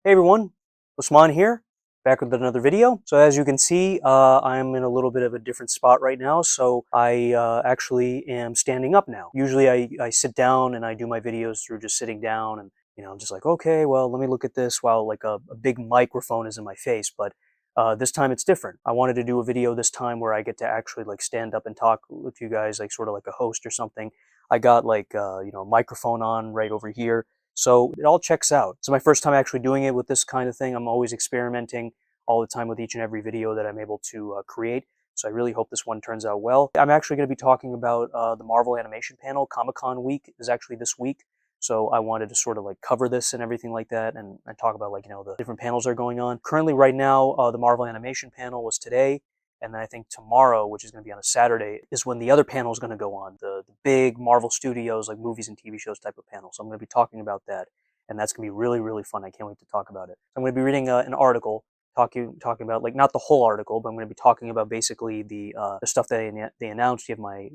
Hey everyone, Usman here, back with another video. So as you can see, I'm in a little bit of a different spot right now, so I actually am standing up now. Usually I sit down and I do my videos through just sitting down and I'm just like, okay, well, let me look at this while like a big microphone is in my face, but this time it's different. I wanted to do a video this time where I get to actually like stand up and talk with you guys like sort of like a host or something. I got like, a microphone on right over here. So it all checks out. It's my first time actually doing it with this kind of thing. I'm always experimenting all the time with each and every video that I'm able to create. So I really hope this one turns out well. I'm actually going to be talking about the Marvel Animation Panel. Comic-Con week is actually this week. So I wanted to sort of like cover this and everything like that and talk about like, the different panels that are going on. Currently right now, the Marvel Animation Panel was today. And then I think tomorrow, which is going to be on a Saturday, is when the other panel is going to go on. The big Marvel Studios, like movies and TV shows type of panel. So I'm going to be talking about that. And that's going to be really, really fun. I can't wait to talk about it. I'm going to be reading an article talking about, like, not the whole article, but I'm going to be talking about basically the stuff that they announced. You have my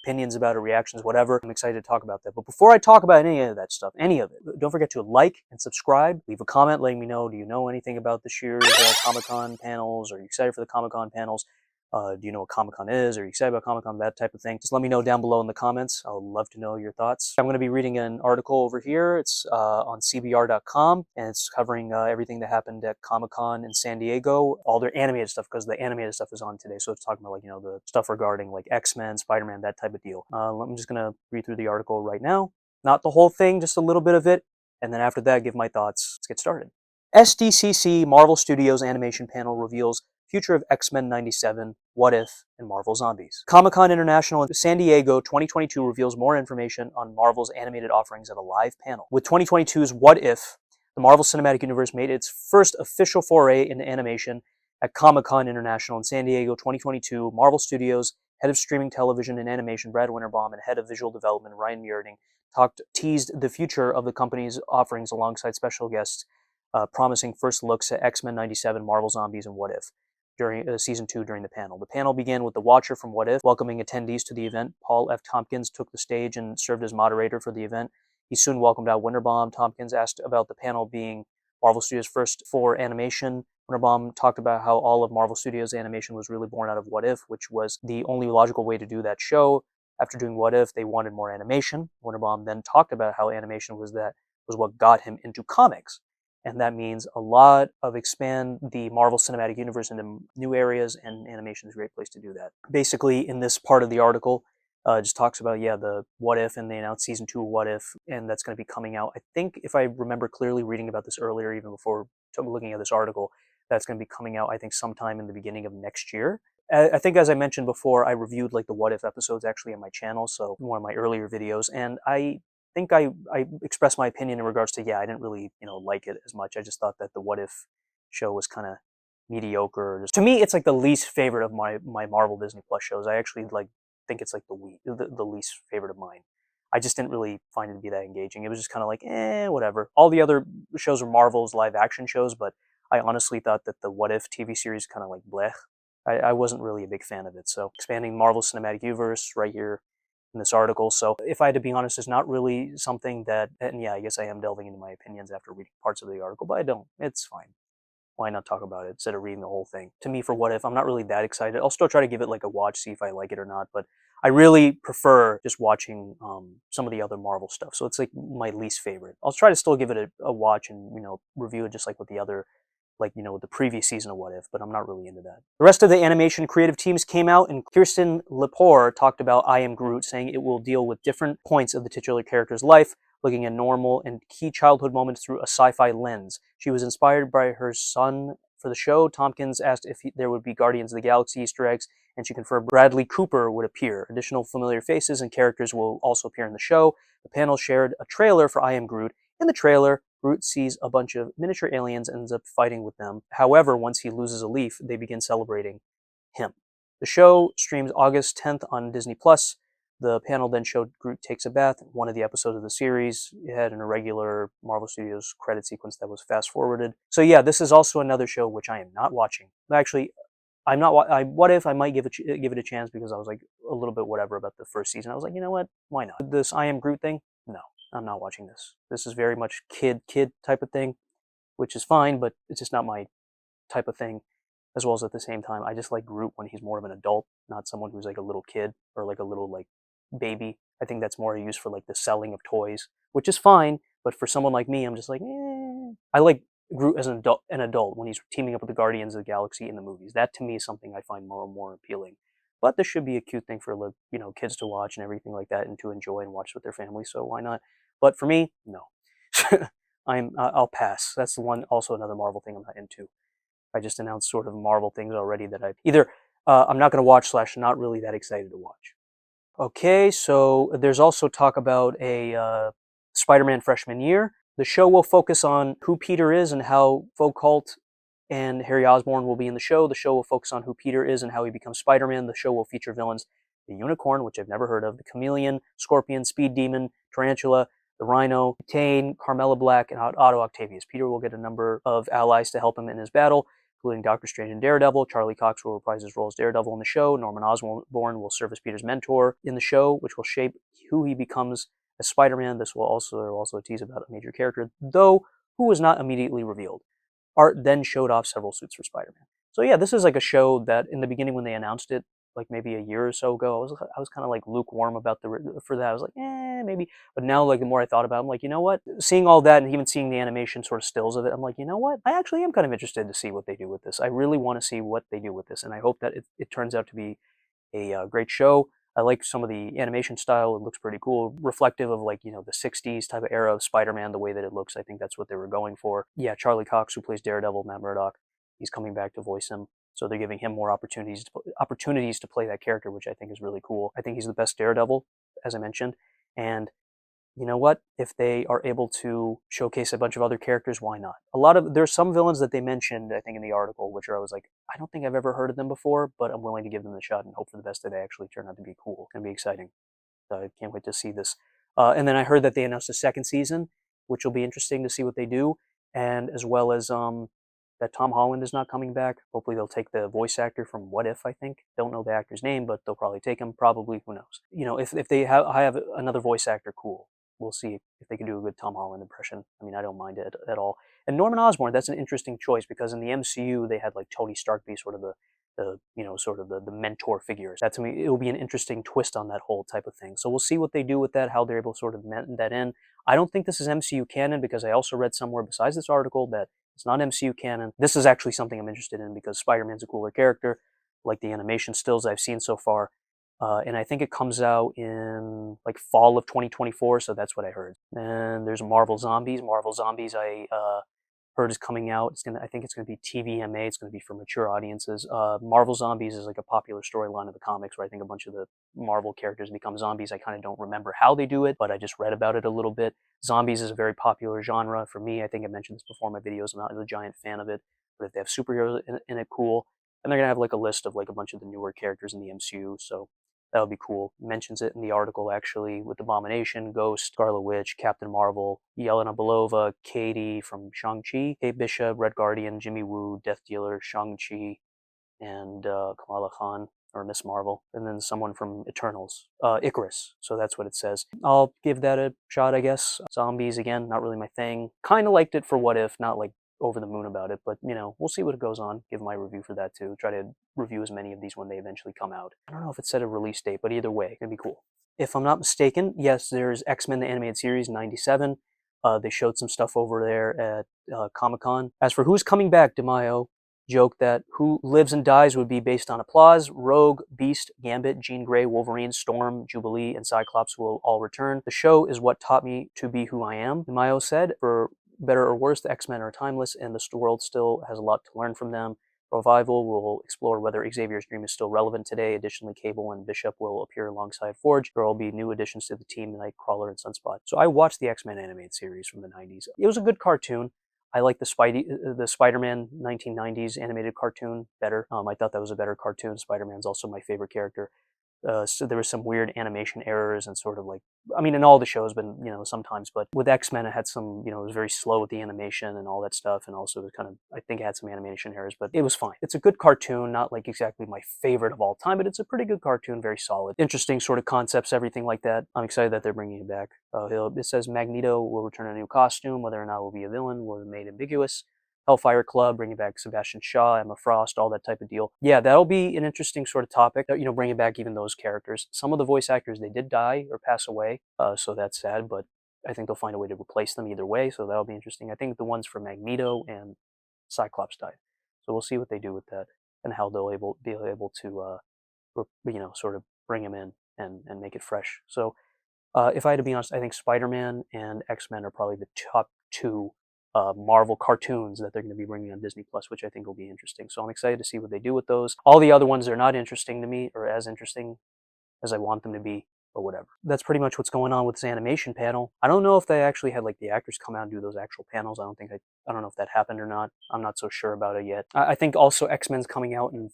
opinions about it, reactions, whatever. I'm excited to talk about that. But before I talk about any of that stuff, any of it, don't forget to like and subscribe. Leave a comment letting me know, do you know anything about this year's Comic-Con panels? Are you excited for the Comic-Con panels? Do you know what Comic-Con is? Are you excited about Comic-Con? That type of thing. Just let me know down below in the comments. I would love to know your thoughts. I'm going to be reading an article over here. It's on CBR.com, and it's covering everything that happened at Comic-Con in San Diego, all their animated stuff, because the animated stuff is on today. So it's talking about, like, the stuff regarding like X-Men, Spider-Man, that type of deal. I'm just going to read through the article right now. Not the whole thing, just a little bit of it. And then after that, give my thoughts. Let's get started. SDCC Marvel Studios Animation Panel reveals Future of X-Men 97, What If, and Marvel Zombies. Comic-Con International in San Diego 2022 reveals more information on Marvel's animated offerings at a live panel. With 2022's What If, the Marvel Cinematic Universe made its first official foray into animation at Comic-Con International in San Diego 2022. Marvel Studios head of streaming television and animation Brad Winterbaum and head of visual development Ryan Muirting teased the future of the company's offerings alongside special guests, promising first looks at X-Men 97, Marvel Zombies, and What If during season 2 during the panel. The panel began with the Watcher from What If welcoming attendees to the event. Paul F. Tompkins took the stage and served as moderator for the event. He soon welcomed out Winterbaum. Tompkins asked about the panel being Marvel Studios' first for animation. Winterbaum talked about how all of Marvel Studios' animation was really born out of What If, which was the only logical way to do that show. After doing What If, they wanted more animation. Winterbaum then talked about how animation was what got him into comics. And that means a lot of expand the Marvel Cinematic Universe into new areas, and animation is a great place to do that. Basically, in this part of the article, it just talks about, the What If, and they announced season 2 of What If, and that's going to be coming out. I think, if I remember clearly reading about this earlier, even before looking at this article, that's going to be coming out, I think, sometime in the beginning of next year. I think, as I mentioned before, I reviewed like the What If episodes actually on my channel, so one of my earlier videos, and I think I expressed my opinion in regards to, I didn't really, like it as much. I just thought that the What If show was kind of mediocre. To me, it's like the least favorite of my Marvel Disney Plus shows. I actually think it's like the least favorite of mine. I just didn't really find it to be that engaging. It was just kind of like, whatever. All the other shows were Marvel's live action shows, but I honestly thought that the What If TV series kind of like blech. I wasn't really a big fan of it. So expanding Marvel Cinematic Universe right here in this article. So if I had to be honest, it's not really something that, and I guess I am delving into my opinions after reading parts of the article, but I don't. It's fine. Why not talk about it instead of reading the whole thing? To me, for What If, I'm not really that excited. I'll still try to give it like a watch, see if I like it or not, but I really prefer just watching some of the other Marvel stuff. So it's like my least favorite. I'll try to still give it a watch and, review it just like with the other, with the previous season of What If, but I'm not really into that. The rest of the animation creative teams came out, and Kirsten Lepore talked about I Am Groot, saying it will deal with different points of the titular character's life, looking at normal and key childhood moments through a sci-fi lens. She was inspired by her son for the show. Tompkins asked if there would be Guardians of the Galaxy Easter eggs, and she confirmed Bradley Cooper would appear. Additional familiar faces and characters will also appear in the show. The panel shared a trailer for I Am Groot. In the trailer, Groot sees a bunch of miniature aliens and ends up fighting with them. However, once he loses a leaf, they begin celebrating him. The show streams August 10th on Disney+. The panel then showed Groot takes a bath. One of the episodes of the series had an irregular Marvel Studios credit sequence that was fast-forwarded. So this is also another show which I am not watching. Actually, I'm not. What If, I might give it a chance, because I was like a little bit whatever about the first season. I was like, you know what? Why not? This I Am Groot thing? No. I'm not watching this. This is very much kid type of thing. which is fine, but it's just not my type of thing. As well as at the same time, I just like Groot when he's more of an adult, not someone who's like a little kid or like a little like baby. I think that's more used for like the selling of toys, which is fine. But for someone like me, I'm just like, I like Groot as an adult when he's teaming up with the Guardians of the Galaxy in the movies. That to me is something I find more and more appealing. But this should be a cute thing for kids to watch and everything like that, and to enjoy and watch with their family. So why not? But for me, no. I'll pass. That's the one. Also another Marvel thing I'm not into. I just announced sort of Marvel things already that I'm not going to watch / not really that excited to watch. Okay, so there's also talk about a Spider-Man freshman year. The show will focus on who Peter is and how Focult and Harry Osborn will be in the show. The show will focus on who Peter is and how he becomes Spider-Man. The show will feature villains: the Unicorn, which I've never heard of, the Chameleon, Scorpion, Speed Demon, Tarantula, the Rhino, Tane, Carmella Black, and Otto Octavius. Peter will get a number of allies to help him in his battle, including Doctor Strange and Daredevil. Charlie Cox will reprise his role as Daredevil in the show. Norman Osborn will serve as Peter's mentor in the show, which will shape who he becomes as Spider-Man. There will also a tease about a major character, though who was not immediately revealed. Art then showed off several suits for Spider-Man. So yeah, this is like a show that in the beginning when they announced it, like maybe a year or so ago, I was kind of like lukewarm about for that. I was like, maybe. But now, like the more I thought about it, I'm like, you know what? Seeing all that and even seeing the animation sort of stills of it, I'm like, you know what? I actually am kind of interested to see what they do with this. I really want to see what they do with this, and I hope that it turns out to be a great show. I like some of the animation style. It looks pretty cool, reflective of like, the 60s type of era of Spider-Man, the way that it looks. I think that's what they were going for. Yeah, Charlie Cox, who plays Daredevil, Matt Murdock, he's coming back to voice him. So they're giving him more opportunities to play that character, which I think is really cool. I think he's the best Daredevil, as I mentioned. And you know what? If they are able to showcase a bunch of other characters, why not? There's some villains that they mentioned, I think, in the article, which I was like, I don't think I've ever heard of them before, but I'm willing to give them a shot and hope for the best that they actually turn out to be cool. It's going to be exciting. So I can't wait to see this. And then I heard that they announced a second season, which will be interesting to see what they do, and as well as that Tom Holland is not coming back. Hopefully they'll take the voice actor from What If, I think. Don't know the actor's name, but they'll probably take him. Probably, who knows? If they have another voice actor, cool. We'll see if they can do a good Tom Holland impression. I mean, I don't mind it at all. And Norman Osborn, that's an interesting choice because in the MCU they had like Tony Stark be sort of the mentor figures. That to me, it will be an interesting twist on that whole type of thing. So we'll see what they do with that, how they're able to sort of mend that in. I don't think this is MCU canon because I also read somewhere besides this article that it's not MCU canon. This is actually something I'm interested in because Spider-Man's a cooler character, like the animation stills I've seen so far. And I think it comes out in like fall of 2024, so that's what I heard. And there's Marvel Zombies. Marvel Zombies I heard is coming out. I think it's gonna be TVMA. It's gonna be for mature audiences. Marvel Zombies is like a popular storyline of the comics where I think a bunch of the Marvel characters become zombies. I kind of don't remember how they do it, but I just read about it a little bit. Zombies is a very popular genre for me. I think I mentioned this before in my videos. I'm not a giant fan of it, but if they have superheroes in it, cool. And they're gonna have like a list of like a bunch of the newer characters in the MCU, so that would be cool. Mentions it in the article actually with Abomination, Ghost, Scarlet Witch, Captain Marvel, Yelena Belova, Katie from Shang-Chi, Kate Bishop, Red Guardian, Jimmy Woo, Death Dealer, Shang-Chi, and Kamala Khan, or Miss Marvel, and then someone from Eternals, Icarus. So that's what it says. I'll give that a shot, I guess. Zombies, again, not really my thing. Kind of liked it for What If, not like over the moon about it, but we'll see what goes on. Give my review for that too. Try to review as many of these when they eventually come out. I don't know if it said a release date, but either way, it'd be cool. If I'm not mistaken, yes, there's X-Men the Animated Series 97. They showed some stuff over there at Comic-Con. As for who's coming back, DeMaio joked that who lives and dies would be based on applause. Rogue, Beast, Gambit, Jean Grey, Wolverine, Storm, Jubilee, and Cyclops will all return. The show is what taught me to be who I am, DeMaio said. For better or worse, the X-Men are timeless, and the world still has a lot to learn from them. Revival will explore whether Xavier's dream is still relevant today. Additionally, Cable and Bishop will appear alongside Forge. There will be new additions to the team, Nightcrawler and Sunspot. So I watched the X-Men animated series from the 90s. It was a good cartoon. I like the Spider-Man 1990s animated cartoon better. I thought that was a better cartoon. Spider-Man's also my favorite character. So there was some weird animation errors and sort of like, I mean, in all the shows, but sometimes. But with X-Men, it had some, it was very slow with the animation and all that stuff, and also it was kind of, I think, it had some animation errors, but it was fine. It's a good cartoon, not like exactly my favorite of all time, but it's a pretty good cartoon, very solid, interesting sort of concepts, everything like that. I'm excited that they're bringing it back. It says Magneto will return a new costume, whether or not it will be a villain will be made ambiguous. Hellfire Club, bringing back Sebastian Shaw, Emma Frost, all that type of deal. Yeah, that'll be an interesting sort of topic, bringing back even those characters. Some of the voice actors, they did die or pass away, so that's sad, but I think they'll find a way to replace them either way, so that'll be interesting. I think the ones for Magneto and Cyclops died, so we'll see what they do with that and how they'll be able to, sort of bring him in and make it fresh. So if I had to be honest, I think Spider-Man and X-Men are probably the top two Marvel cartoons that they're going to be bringing on Disney Plus, which I think will be interesting. So I'm excited to see what they do with those. All the other ones are not interesting to me, or as interesting as I want them to be, or whatever. That's pretty much what's going on with this animation panel. I don't know if they actually had like the actors come out and do those actual panels. I don't know if that happened or not. I'm not so sure about it yet. I think also X-Men's coming out in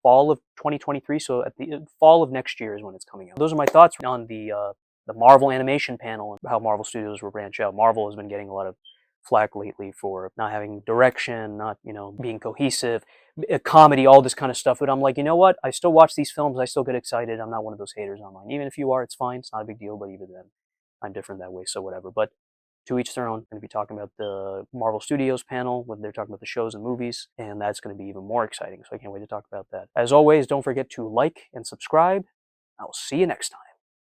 fall of 2023, so at the fall of next year is when it's coming out. Those are my thoughts on the Marvel animation panel and how Marvel Studios will branch out. Marvel has been getting a lot of flack lately for not having direction, not, being cohesive, comedy, all this kind of stuff. But I'm like, you know what? I still watch these films. I still get excited. I'm not one of those haters online. Even if you are, it's fine. It's not a big deal. But even then, I'm different that way. So whatever. But to each their own. I'm going to be talking about the Marvel Studios panel when they're talking about the shows and movies. And that's going to be even more exciting. So I can't wait to talk about that. As always, don't forget to like and subscribe. I'll see you next time.